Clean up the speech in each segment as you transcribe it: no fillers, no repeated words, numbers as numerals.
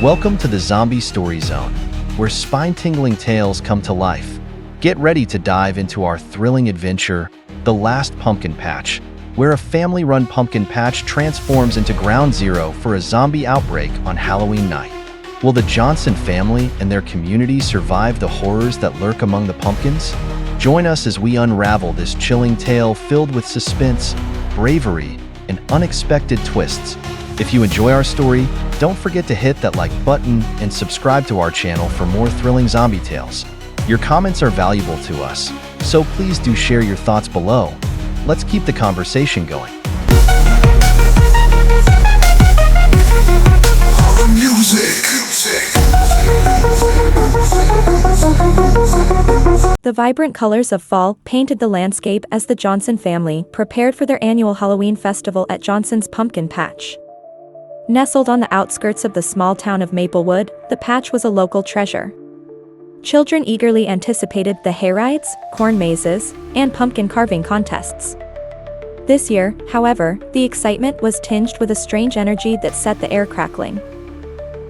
Welcome to the Zombie Story Zone, where spine-tingling tales come to life. Get ready to dive into our thrilling adventure, The Last Pumpkin Patch, where a family-run pumpkin patch transforms into ground zero for a zombie outbreak on Halloween night. Will the Johnson family and their community survive the horrors that lurk among the pumpkins? Join us as we unravel this chilling tale filled with suspense, bravery, and unexpected twists. If you enjoy our story, don't forget to hit that like button and subscribe to our channel for more thrilling zombie tales. Your comments are valuable to us, so please do share your thoughts below. Let's keep the conversation going. The vibrant colors of fall painted the landscape as the Johnson family prepared for their annual Halloween festival at Johnson's Pumpkin Patch. Nestled on the outskirts of the small town of Maplewood, the patch was a local treasure. Children eagerly anticipated the hayrides, corn mazes, and pumpkin carving contests. This year, however, the excitement was tinged with a strange energy that set the air crackling.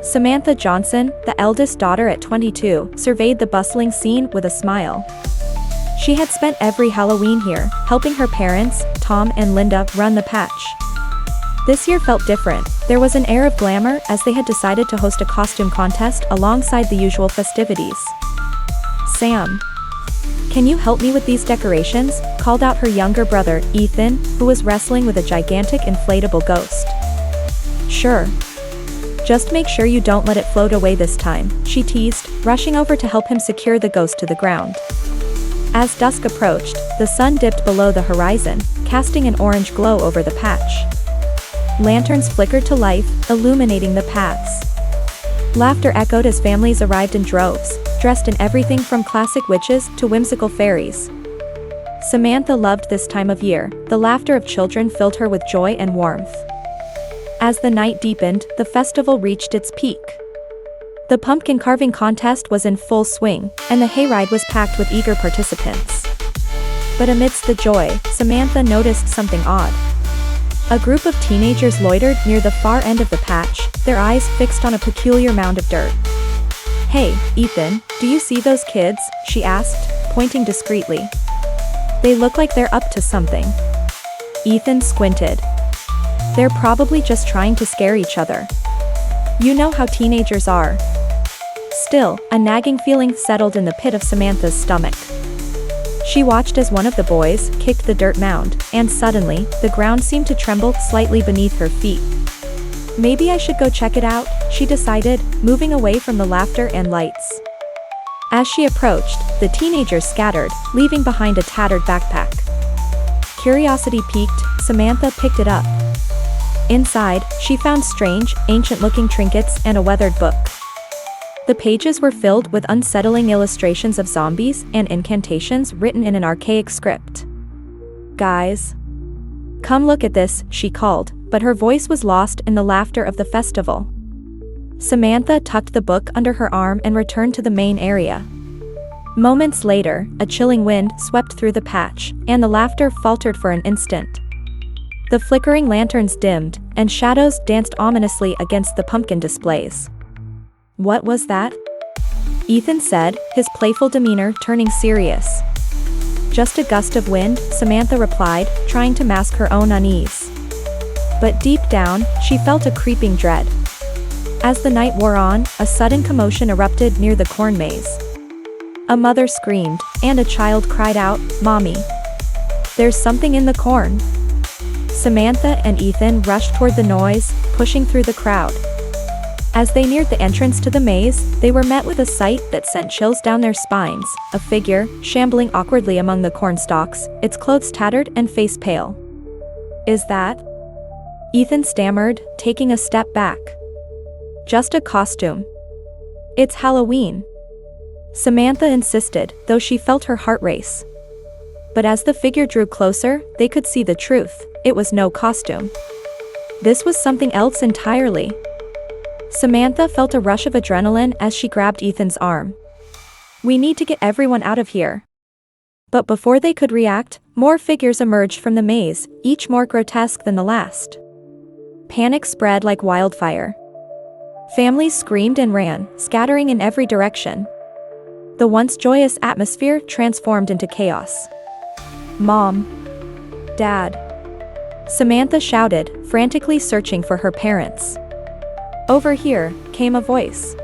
Samantha Johnson, the eldest daughter at 22, surveyed the bustling scene with a smile. She had spent every Halloween here, helping her parents, Tom and Linda, run the patch. This year felt different. There was an air of glamour as they had decided to host a costume contest alongside the usual festivities. "Sam, can you help me with these decorations?" called out her younger brother, Ethan, who was wrestling with a gigantic inflatable ghost. "Sure. Just make sure you don't let it float away this time," she teased, rushing over to help him secure the ghost to the ground. As dusk approached, the sun dipped below the horizon, casting an orange glow over the patch. Lanterns flickered to life, illuminating the paths. Laughter echoed as families arrived in droves, dressed in everything from classic witches to whimsical fairies. Samantha loved this time of year. The laughter of children filled her with joy and warmth. As the night deepened, the festival reached its peak. The pumpkin carving contest was in full swing, and the hayride was packed with eager participants. But amidst the joy, Samantha noticed something odd. A group of teenagers loitered near the far end of the patch, their eyes fixed on a peculiar mound of dirt. "Hey, Ethan, do you see those kids?" she asked, pointing discreetly. "They look like they're up to something." Ethan squinted. "They're probably just trying to scare each other. You know how teenagers are." Still, a nagging feeling settled in the pit of Samantha's stomach. She watched as one of the boys kicked the dirt mound, and suddenly, the ground seemed to tremble slightly beneath her feet. "Maybe I should go check it out," she decided, moving away from the laughter and lights. As she approached, the teenagers scattered, leaving behind a tattered backpack. Curiosity piqued, Samantha picked it up. Inside, she found strange, ancient-looking trinkets and a weathered book. The pages were filled with unsettling illustrations of zombies and incantations written in an archaic script. "Guys, come look at this," she called, but her voice was lost in the laughter of the festival. Samantha tucked the book under her arm and returned to the main area. Moments later, a chilling wind swept through the patch, and the laughter faltered for an instant. The flickering lanterns dimmed, and shadows danced ominously against the pumpkin displays. "What was that?" Ethan said, his playful demeanor turning serious. "Just a gust of wind," Samantha replied, trying to mask her own unease. But deep down, she felt a creeping dread. As the night wore on, a sudden commotion erupted near the corn maze. A mother screamed, and a child cried out, "Mommy! There's something in the corn!" Samantha and Ethan rushed toward the noise, pushing through the crowd. As they neared the entrance to the maze, they were met with a sight that sent chills down their spines, a figure, shambling awkwardly among the corn stalks, its clothes tattered and face pale. "Is that?" Ethan stammered, taking a step back. "Just a costume. It's Halloween," Samantha insisted, though she felt her heart race. But as the figure drew closer, they could see the truth. It was no costume. This was something else entirely. Samantha felt a rush of adrenaline as she grabbed Ethan's arm. "We need to get everyone out of here." But before they could react, more figures emerged from the maze, each more grotesque than the last. Panic spread like wildfire. Families screamed and ran, scattering in every direction. The once joyous atmosphere transformed into chaos. "Mom! Dad!" Samantha shouted, frantically searching for her parents. "Over here," came a voice.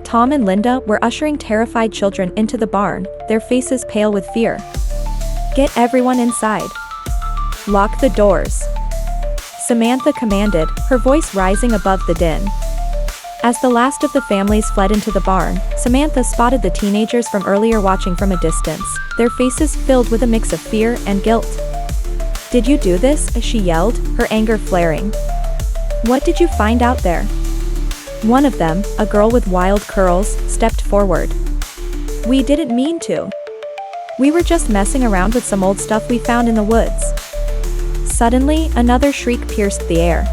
Tom and Linda were ushering terrified children into the barn, their faces pale with fear. "Get everyone inside. Lock the doors," Samantha commanded, her voice rising above the din. As the last of the families fled into the barn, Samantha spotted the teenagers from earlier watching from a distance, their faces filled with a mix of fear and guilt. "Did you do this?" she yelled, her anger flaring. "What did you find out there?" One of them, a girl with wild curls, stepped forward. "We didn't mean to. We were just messing around with some old stuff we found in the woods." Suddenly, another shriek pierced the air.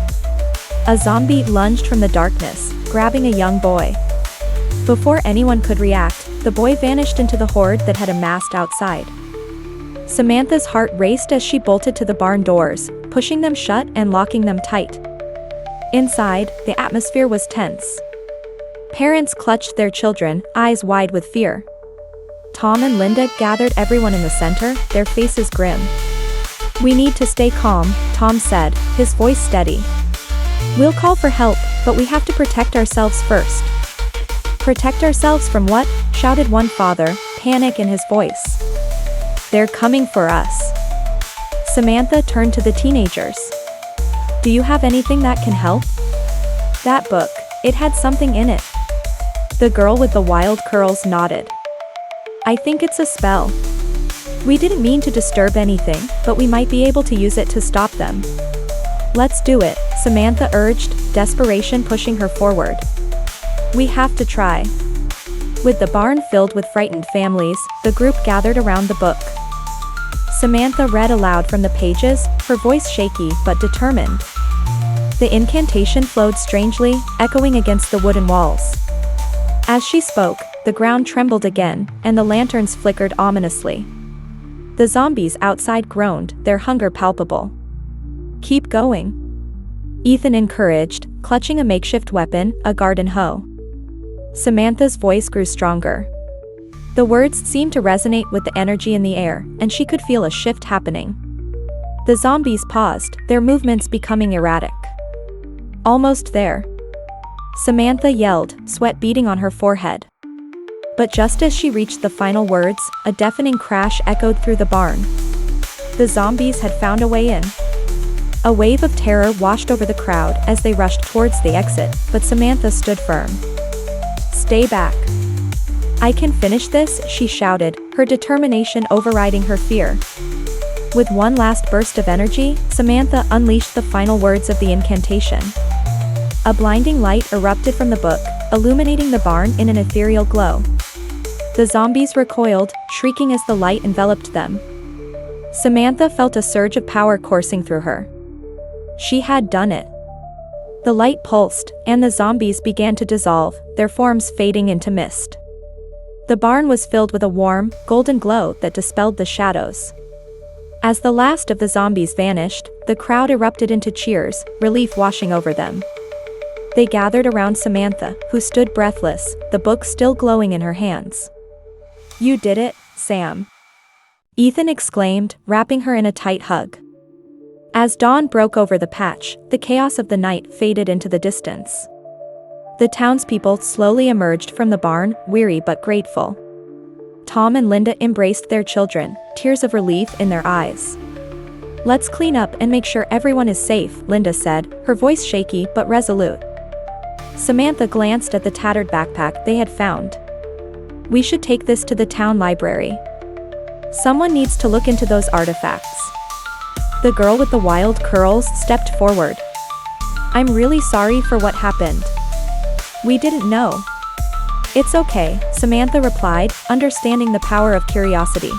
A zombie lunged from the darkness, grabbing a young boy. Before anyone could react, the boy vanished into the horde that had amassed outside. Samantha's heart raced as she bolted to the barn doors, pushing them shut and locking them tight. Inside, the atmosphere was tense. Parents clutched their children, eyes wide with fear. Tom and Linda gathered everyone in the center, their faces grim. "We need to stay calm," Tom said, his voice steady. "We'll call for help, but we have to protect ourselves first." "Protect ourselves from what?" shouted one father, panic in his voice. "They're coming for us." Samantha turned to the teenagers. "Do you have anything that can help?" "That book, it had something in it." The girl with the wild curls nodded. "I think it's a spell. We didn't mean to disturb anything, but we might be able to use it to stop them." "Let's do it," Samantha urged, desperation pushing her forward. "We have to try." With the barn filled with frightened families, the group gathered around the book. Samantha read aloud from the pages, her voice shaky but determined. The incantation flowed strangely, echoing against the wooden walls. As she spoke, the ground trembled again, and the lanterns flickered ominously. The zombies outside groaned, their hunger palpable. "Keep going," Ethan encouraged, clutching a makeshift weapon, a garden hoe. Samantha's voice grew stronger. The words seemed to resonate with the energy in the air, and she could feel a shift happening. The zombies paused, their movements becoming erratic. "Almost there," Samantha yelled, sweat beading on her forehead. But just as she reached the final words, a deafening crash echoed through the barn. The zombies had found a way in. A wave of terror washed over the crowd as they rushed towards the exit, but Samantha stood firm. "Stay back. I can finish this," she shouted, her determination overriding her fear. With one last burst of energy, Samantha unleashed the final words of the incantation. A blinding light erupted from the book, illuminating the barn in an ethereal glow. The zombies recoiled, shrieking as the light enveloped them. Samantha felt a surge of power coursing through her. She had done it. The light pulsed, and the zombies began to dissolve, their forms fading into mist. The barn was filled with a warm, golden glow that dispelled the shadows. As the last of the zombies vanished, the crowd erupted into cheers, relief washing over them. They gathered around Samantha, who stood breathless, the book still glowing in her hands. "You did it, Sam," Ethan exclaimed, wrapping her in a tight hug. As dawn broke over the patch, the chaos of the night faded into the distance. The townspeople slowly emerged from the barn, weary but grateful. Tom and Linda embraced their children, tears of relief in their eyes. "Let's clean up and make sure everyone is safe," Linda said, her voice shaky but resolute. Samantha glanced at the tattered backpack they had found. "We should take this to the town library. Someone needs to look into those artifacts." The girl with the wild curls stepped forward. "I'm really sorry for what happened. We didn't know." "It's okay," Samantha replied, understanding the power of curiosity.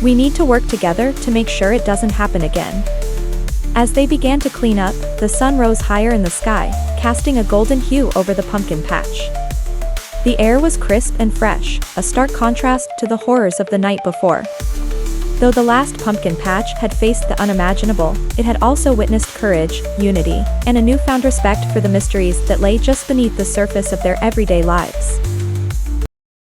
"We need to work together to make sure it doesn't happen again." As they began to clean up, the sun rose higher in the sky, casting a golden hue over the pumpkin patch. The air was crisp and fresh, a stark contrast to the horrors of the night before. Though the last pumpkin patch had faced the unimaginable, it had also witnessed courage, unity, and a newfound respect for the mysteries that lay just beneath the surface of their everyday lives.